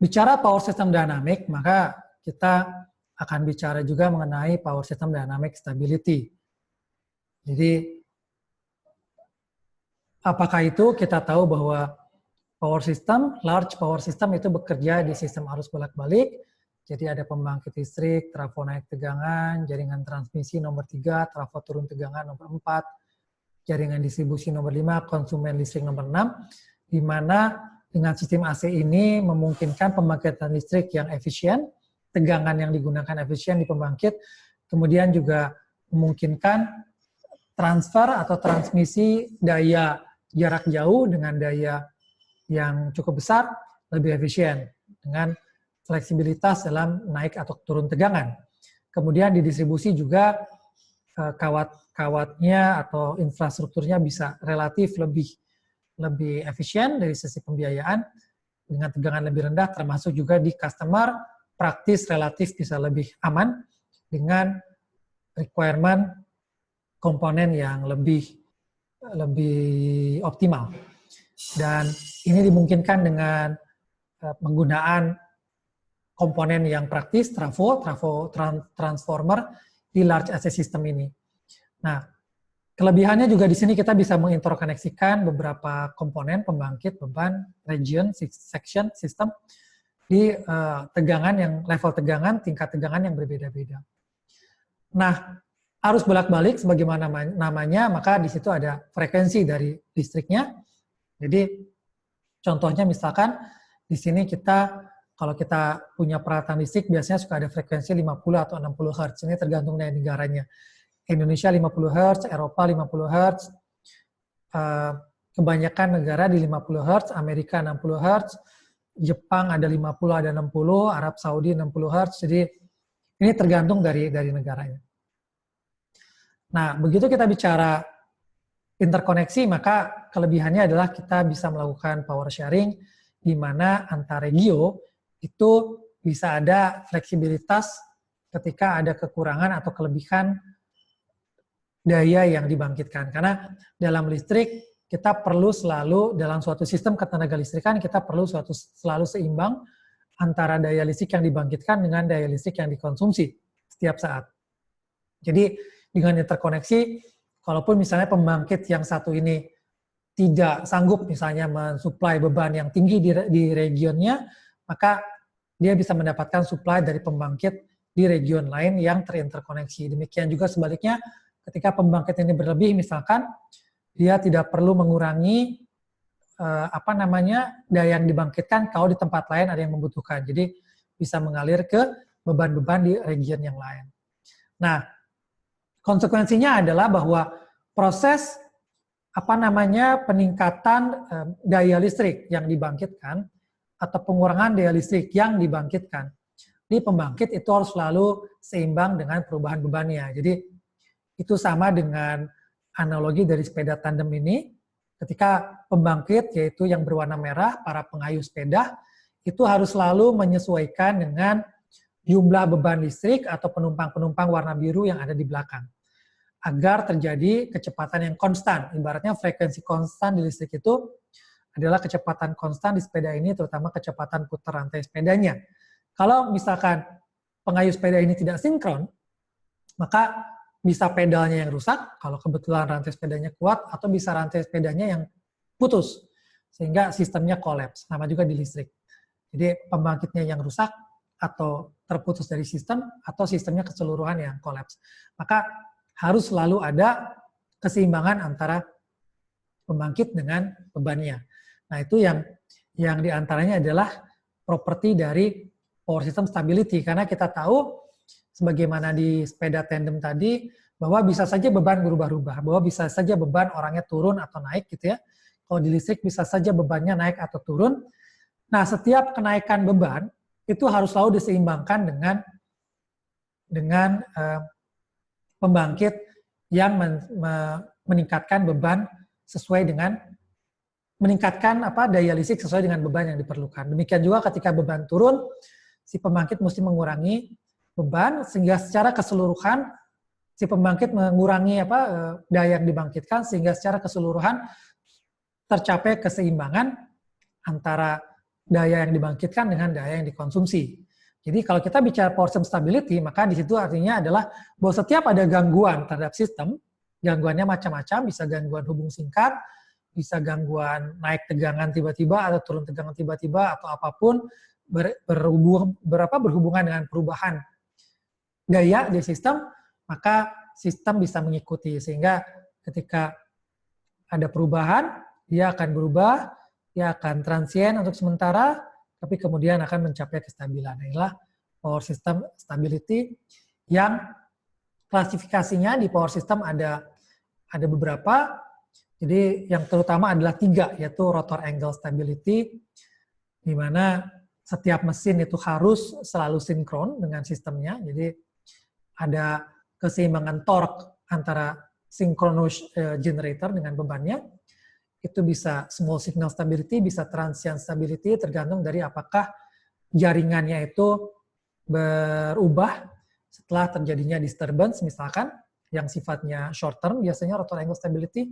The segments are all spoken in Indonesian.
bicara power system dynamic, maka kita akan bicara juga mengenai power system dynamic stability. Jadi, apakah itu? Kita tahu bahwa power system, large power system itu bekerja di sistem arus bolak-balik. Jadi ada pembangkit listrik, trafo naik tegangan, jaringan transmisi nomor 3, trafo turun tegangan nomor 4, jaringan distribusi nomor 5, konsumen listrik nomor 6, di mana dengan sistem AC ini memungkinkan pembangkitan listrik yang efisien, tegangan yang digunakan efisien di pembangkit, kemudian juga memungkinkan transfer atau transmisi daya jarak jauh dengan daya yang cukup besar, lebih efisien, dengan fleksibilitas dalam naik atau turun tegangan. Kemudian di distribusi juga kawat-kawatnya atau infrastrukturnya bisa relatif lebih efisien dari sisi pembiayaan dengan tegangan lebih rendah, termasuk juga di customer praktis relatif bisa lebih aman dengan requirement komponen yang lebih optimal. Dan ini dimungkinkan dengan penggunaan komponen yang praktis, transformer di large AC system ini. Nah, kelebihannya juga di sini kita bisa menginterkoneksikan beberapa komponen pembangkit, beban, region, section, sistem di level tegangan, tingkat tegangan yang berbeda-beda. Nah, arus bolak-balik sebagaimana namanya, maka di situ ada frekuensi dari listriknya. Jadi, contohnya misalkan di sini kalau kita punya peralatan listrik, biasanya suka ada frekuensi 50 atau 60 Hz. Ini tergantung dari negaranya. Indonesia 50 Hz, Eropa 50 Hz, kebanyakan negara di 50 Hz, Amerika 60 Hz, Jepang ada 50, ada 60, Arab Saudi 60 Hz. Jadi ini tergantung dari negaranya. Nah, begitu kita bicara interkoneksi, maka kelebihannya adalah kita bisa melakukan power sharing, di mana antar regio itu bisa ada fleksibilitas ketika ada kekurangan atau kelebihan daya yang dibangkitkan. Karena dalam listrik, kita perlu selalu, dalam suatu sistem ketenaga listrikan, kita perlu selalu seimbang antara daya listrik yang dibangkitkan dengan daya listrik yang dikonsumsi setiap saat. Jadi, dengan interkoneksi, kalaupun misalnya pembangkit yang satu ini tidak sanggup misalnya mensuplai beban yang tinggi di regionnya, maka dia bisa mendapatkan supply dari pembangkit di region lain yang terinterkoneksi. Demikian juga sebaliknya, ketika pembangkit ini berlebih, misalkan dia tidak perlu mengurangi daya yang dibangkitkan kalau di tempat lain ada yang membutuhkan. Jadi bisa mengalir ke beban-beban di region yang lain. Nah, konsekuensinya adalah bahwa proses peningkatan daya listrik yang dibangkitkan atau pengurangan daya listrik yang dibangkitkan di pembangkit itu harus selalu seimbang dengan perubahan bebannya. Jadi itu sama dengan analogi dari sepeda tandem ini, ketika pembangkit yaitu yang berwarna merah, para pengayuh sepeda, itu harus selalu menyesuaikan dengan jumlah beban listrik atau penumpang-penumpang warna biru yang ada di belakang, agar terjadi kecepatan yang konstan. Ibaratnya frekuensi konstan di listrik itu adalah kecepatan konstan di sepeda ini, terutama kecepatan putar rantai sepedanya. Kalau misalkan pengayuh sepeda ini tidak sinkron, maka bisa pedalnya yang rusak, kalau kebetulan rantai sepedanya kuat, atau bisa rantai sepedanya yang putus, sehingga sistemnya kolaps. Sama juga di listrik. Jadi pembangkitnya yang rusak, atau terputus dari sistem, atau sistemnya keseluruhan yang kolaps. Maka harus selalu ada keseimbangan antara pembangkit dengan bebannya. Nah, itu yang diantaranya adalah properti dari power system stability, karena kita tahu sebagaimana di sepeda tandem tadi, bahwa bisa saja beban berubah-ubah, bahwa bisa saja beban orangnya turun atau naik gitu ya. Kalau di listrik bisa saja bebannya naik atau turun. Nah, setiap kenaikan beban itu harus selalu diseimbangkan dengan pembangkit yang meningkatkan beban sesuai dengan meningkatkan daya listrik sesuai dengan beban yang diperlukan. Demikian juga ketika beban turun, si pembangkit mesti mengurangi beban sehingga secara keseluruhan si pembangkit mengurangi daya yang dibangkitkan sehingga secara keseluruhan tercapai keseimbangan antara daya yang dibangkitkan dengan daya yang dikonsumsi. Jadi kalau kita bicara power system stability, maka di situ artinya adalah bahwa setiap ada gangguan terhadap sistem, gangguannya macam-macam, bisa gangguan hubung singkat, bisa gangguan naik tegangan tiba-tiba atau turun tegangan tiba-tiba atau apapun berhubungan dengan perubahan daya di sistem, maka sistem bisa mengikuti sehingga ketika ada perubahan, dia akan berubah, dia akan transien untuk sementara, tapi kemudian akan mencapai kestabilan. Inilah power system stability yang klasifikasinya di power system ada beberapa. Jadi yang terutama adalah 3, yaitu rotor angle stability, di mana setiap mesin itu harus selalu sinkron dengan sistemnya. Jadi ada keseimbangan torque antara synchronous generator dengan bebannya. Itu bisa small signal stability, bisa transient stability, tergantung dari apakah jaringannya itu berubah setelah terjadinya disturbance, misalkan, yang sifatnya short term, biasanya rotor angle stability.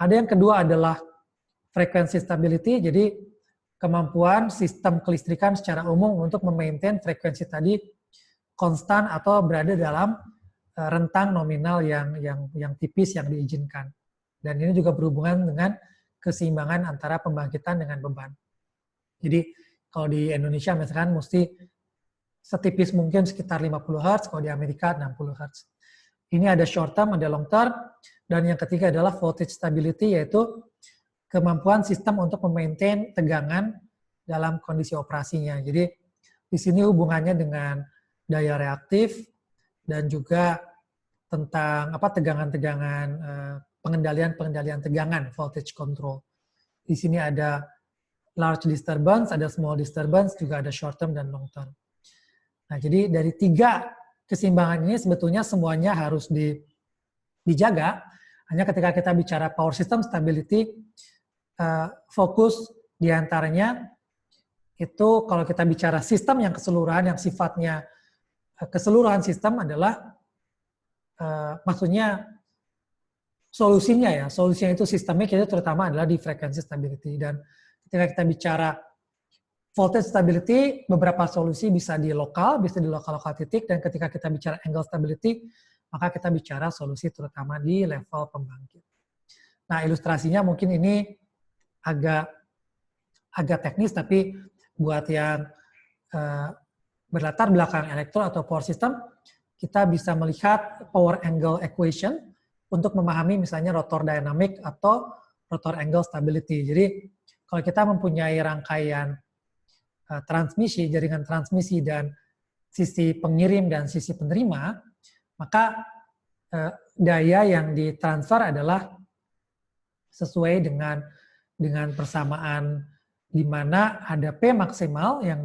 Ada yang kedua adalah frequency stability, jadi kemampuan sistem kelistrikan secara umum untuk memaintain frekuensi tadi konstan atau berada dalam rentang nominal yang tipis yang diizinkan. Dan ini juga berhubungan dengan keseimbangan antara pembangkitan dengan beban. Jadi kalau di Indonesia misalkan mesti setipis mungkin sekitar 50 Hz, kalau di Amerika 60 Hz. Ini ada short term, ada long term, dan yang ketiga adalah voltage stability, yaitu kemampuan sistem untuk memaintain tegangan dalam kondisi operasinya. Jadi di sini hubungannya dengan daya reaktif dan juga tentang tegangan-tegangan pengendalian tegangan, voltage control. Di sini ada large disturbance, ada small disturbance, juga ada short term dan long term. Nah, jadi dari 3 keseimbangan ini sebetulnya semuanya harus dijaga. Hanya ketika kita bicara power system stability, fokus diantaranya itu kalau kita bicara sistem yang keseluruhan, yang sifatnya keseluruhan sistem adalah maksudnya solusinya itu sistemik, itu terutama adalah di frekuensi stability. Dan ketika kita bicara voltage stability, beberapa solusi bisa di lokal titik, dan ketika kita bicara angle stability, maka kita bicara solusi terutama di level pembangkit. Nah, ilustrasinya mungkin ini agak teknis, tapi buat yang berlatar belakang elektro atau power system, kita bisa melihat power angle equation untuk memahami misalnya rotor dynamic atau rotor angle stability. Jadi kalau kita mempunyai rangkaian transmisi, jaringan transmisi dan sisi pengirim dan sisi penerima, maka daya yang ditransfer adalah sesuai dengan persamaan di mana ada P maksimal yang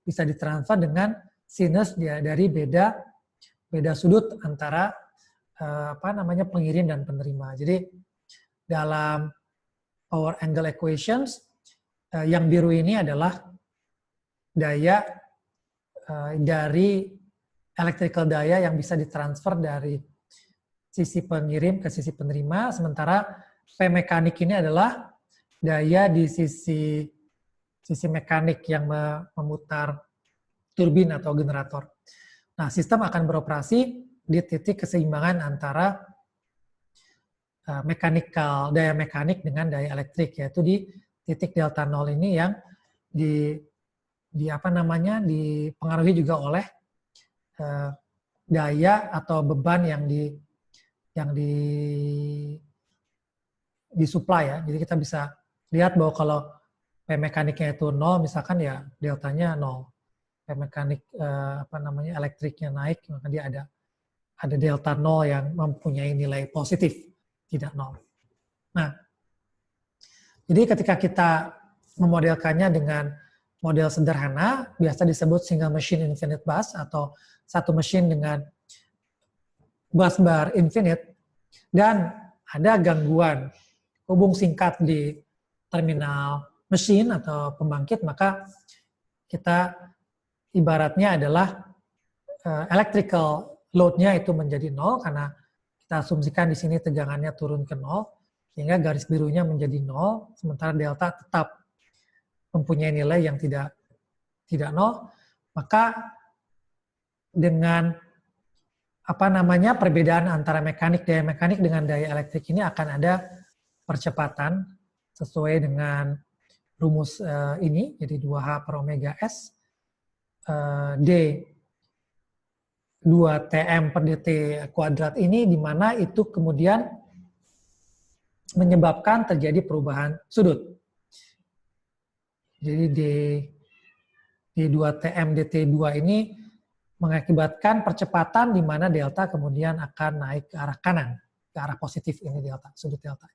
bisa ditransfer dengan sinus dari beda sudut antara pengirim dan penerima. Jadi dalam power angle equations, yang biru ini adalah daya dari electrical daya yang bisa ditransfer dari sisi pengirim ke sisi penerima, sementara P mekanik ini adalah daya di sisi mekanik yang memutar turbin atau generator. Nah, sistem akan beroperasi di titik keseimbangan antara daya mekanik dengan daya elektrik, yaitu di titik delta nol ini yang dipengaruhi juga oleh daya atau beban yang disuplai ya. Jadi kita bisa lihat bahwa kalau P mekaniknya itu 0, misalkan ya deltanya 0. P mekanik elektriknya naik, maka dia ada delta 0 yang mempunyai nilai positif, tidak 0. Nah, jadi ketika kita memodelkannya dengan model sederhana, biasa disebut single machine infinite bus atau satu mesin dengan bus bar infinite, dan ada gangguan hubung singkat di terminal mesin atau pembangkit, maka kita ibaratnya adalah electrical load-nya itu menjadi 0 karena kita asumsikan di sini tegangannya turun ke 0, sehingga garis birunya menjadi 0, sementara delta tetap mempunyai nilai yang tidak nol, maka dengan perbedaan antara daya mekanik dengan daya elektrik ini akan ada percepatan sesuai dengan rumus ini, jadi 2H per omega S D 2TM per dt kuadrat ini, di mana itu kemudian menyebabkan terjadi perubahan sudut. Jadi D2TM dt2 ini mengakibatkan percepatan di mana delta kemudian akan naik ke arah kanan, ke arah positif ini delta, sudut delta.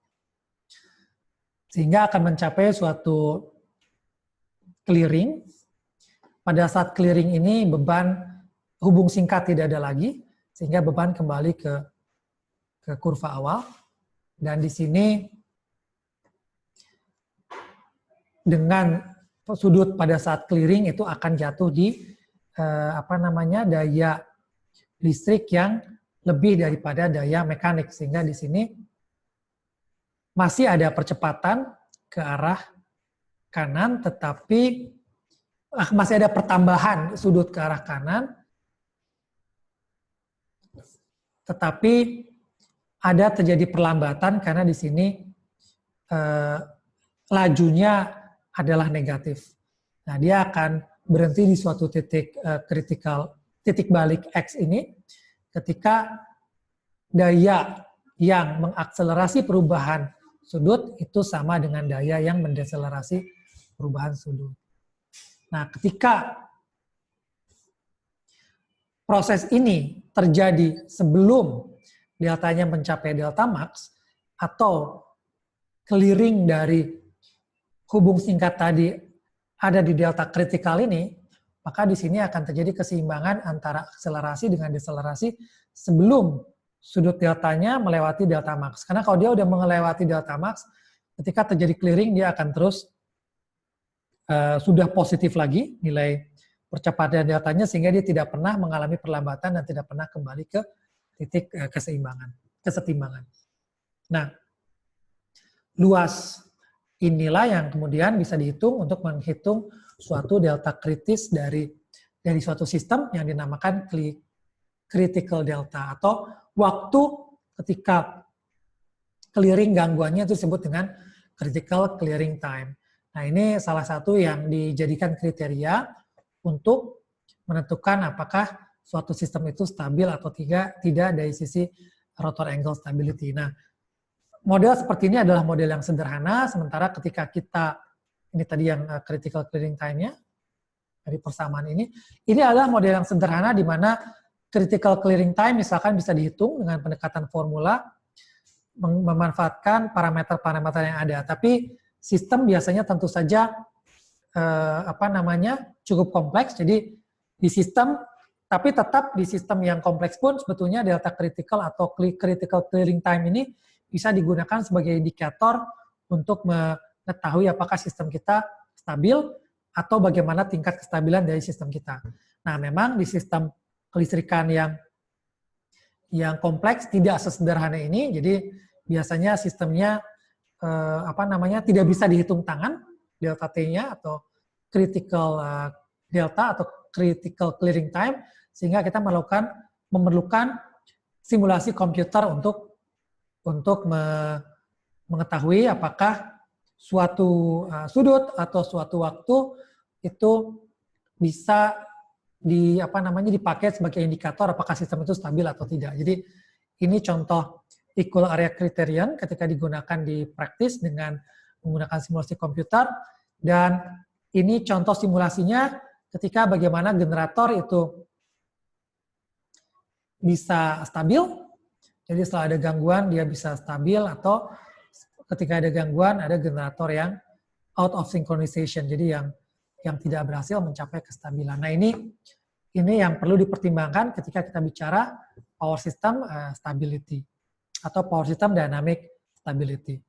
Sehingga akan mencapai suatu clearing. Pada saat clearing ini beban hubung singkat tidak ada lagi, sehingga beban kembali ke kurva awal. Dan di sini dengan sudut pada saat clearing itu akan jatuh di daya listrik yang lebih daripada daya mekanik, sehingga di sini masih ada percepatan ke arah kanan, tetapi masih ada pertambahan sudut ke arah kanan, tetapi ada terjadi perlambatan karena di sini lajunya adalah negatif. Nah, dia akan berhenti di suatu titik titik balik X ini ketika daya yang mengakselerasi perubahan sudut itu sama dengan daya yang mendeselerasi perubahan sudut. Nah, ketika proses ini terjadi sebelum deltanya mencapai delta max atau clearing dari hubung singkat tadi ada di delta kritikal ini, maka di sini akan terjadi keseimbangan antara akselerasi dengan deselerasi sebelum sudut deltanya melewati delta max. Karena kalau dia udah melewati delta max, ketika terjadi clearing dia akan terus sudah positif lagi nilai percepatan deltanya, sehingga dia tidak pernah mengalami perlambatan dan tidak pernah kembali ke titik kesetimbangan. Nah, luas inilah yang kemudian bisa dihitung untuk menghitung suatu delta kritis dari suatu sistem yang dinamakan critical delta, atau waktu ketika clearing gangguannya itu disebut dengan critical clearing time. Nah, ini salah satu yang dijadikan kriteria untuk menentukan apakah suatu sistem itu stabil atau tidak dari sisi rotor angle stability. Nah, model seperti ini adalah model yang sederhana, sementara ketika kita, ini tadi yang critical clearing time-nya, dari persamaan ini adalah model yang sederhana di mana critical clearing time misalkan bisa dihitung dengan pendekatan formula, memanfaatkan parameter-parameter yang ada. Tapi sistem biasanya tentu saja cukup kompleks. Jadi di sistem, tapi tetap di sistem yang kompleks pun sebetulnya delta critical atau critical clearing time ini bisa digunakan sebagai indikator untuk mengetahui apakah sistem kita stabil atau bagaimana tingkat kestabilan dari sistem kita. Nah, memang di sistem kelistrikan yang kompleks tidak sesederhana ini. Jadi biasanya sistemnya tidak bisa dihitung tangan delta T-nya atau critical delta atau critical clearing time, sehingga kita memerlukan simulasi komputer untuk mengetahui apakah suatu sudut atau suatu waktu itu bisa dipakai sebagai indikator apakah sistem itu stabil atau tidak. Jadi ini contoh equal area criterion ketika digunakan di praktis dengan menggunakan simulasi komputer, dan ini contoh simulasinya ketika bagaimana generator itu bisa stabil. Jadi setelah ada gangguan dia bisa stabil, atau ketika ada gangguan ada generator yang out of synchronization, jadi yang tidak berhasil mencapai kestabilan. Nah, ini yang perlu dipertimbangkan ketika kita bicara power system stability atau power system dynamic stability.